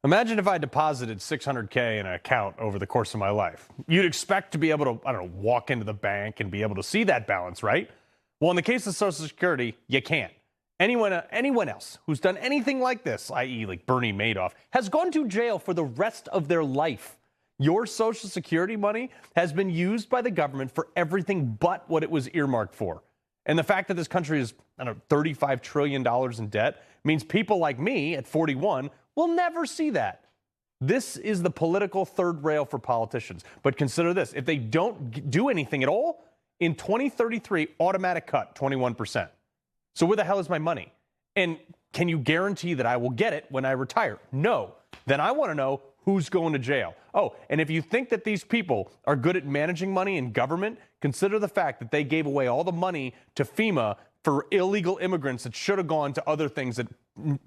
Imagine if I deposited 600K in an account over the course of my life. You'd expect to be able to, I don't know, walk into the bank and be able to see that balance, right? Well, in the case of Social Security, you can't. Anyone else who's done anything like this, i.e. like Bernie Madoff, has gone to jail for the rest of their life. Your Social Security money has been used by the government for everything but what it was earmarked for. And the fact that this country is, I don't know, $35 trillion in debt means people like me at 41 will never see that. This is the political third rail for politicians. But consider this. If they don't do anything at all, in 2033, automatic cut, 21%. So where the hell is my money? And can you guarantee that I will get it when I retire? No. Then I want to know who's going to jail. Oh, and if you think that these people are good at managing money in government, consider the fact that they gave away all the money to FEMA for illegal immigrants that should have gone to other things that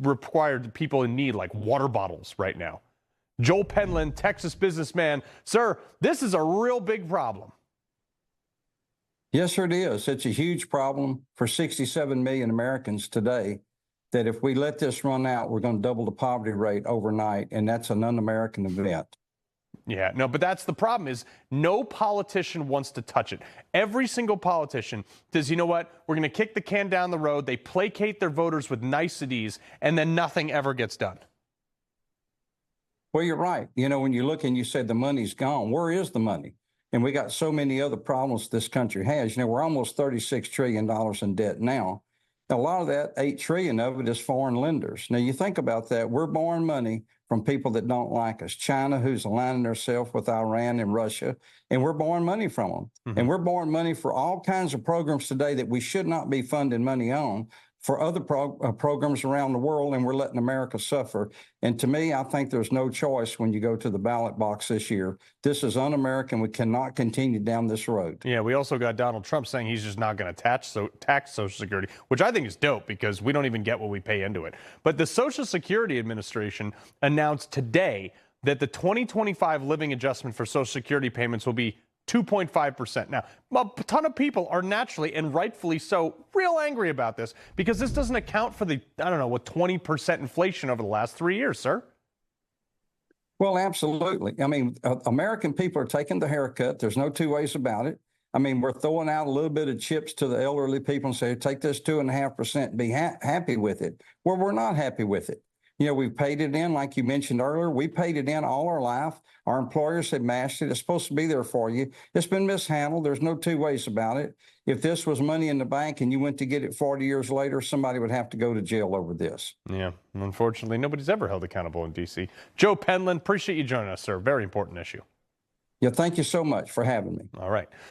required people in need, like water bottles right now. Joel Penland, Texas businessman. Sir, this is a real big problem. Yes, sir, it is. It's a huge problem for 67 million Americans today, that if we let this run out, we're going to double the poverty rate overnight, and that's an un-American event. Yeah, no, but that's the problem is no politician wants to touch it. Every single politician says, you know what, we're going to kick the can down the road. They placate their voters with niceties, and then nothing ever gets done. Well, you're right. You know, when you look and you say the money's gone, where is the money? And we got so many other problems this country has. You know, we're almost $36 trillion in debt now. A lot of that, $8 trillion of it, is foreign lenders. Now, you think about that. We're borrowing money from people that don't like us. China, who's aligning herself with Iran and Russia, and we're borrowing money from them. Mm-hmm. And we're borrowing money for all kinds of programs today that we should not be funding money on, for other programs around the world, and we're letting America suffer. And to me, I think there's no choice when you go to the ballot box this year. This is un-American. We cannot continue down this road. Yeah, we also got Donald Trump saying he's just not going to tax Social Security, which I think is dope because we don't even get what we pay into it. But the Social Security Administration announced today that the 2025 living adjustment for Social Security payments will be 2.5%. Now, a ton of people are naturally and rightfully so real angry about this because this doesn't account for the, I don't know, what 20% inflation over the last 3 years, sir. Well, absolutely. I mean, American people are taking the haircut. There's no two ways about it. I mean, we're throwing out a little bit of chips to the elderly people and say, take this 2.5% and be happy with it. Well, we're not happy with it. You know, we've paid it in, like you mentioned earlier. We paid it in all our life. Our employers have matched it. It's supposed to be there for you. It's been mishandled. There's no two ways about it. If this was money in the bank and you went to get it 40 years later, somebody would have to go to jail over this. Yeah, unfortunately, nobody's ever held accountable in D.C. Joe Penland, appreciate you joining us, sir. Very important issue. Yeah, thank you so much for having me. All right.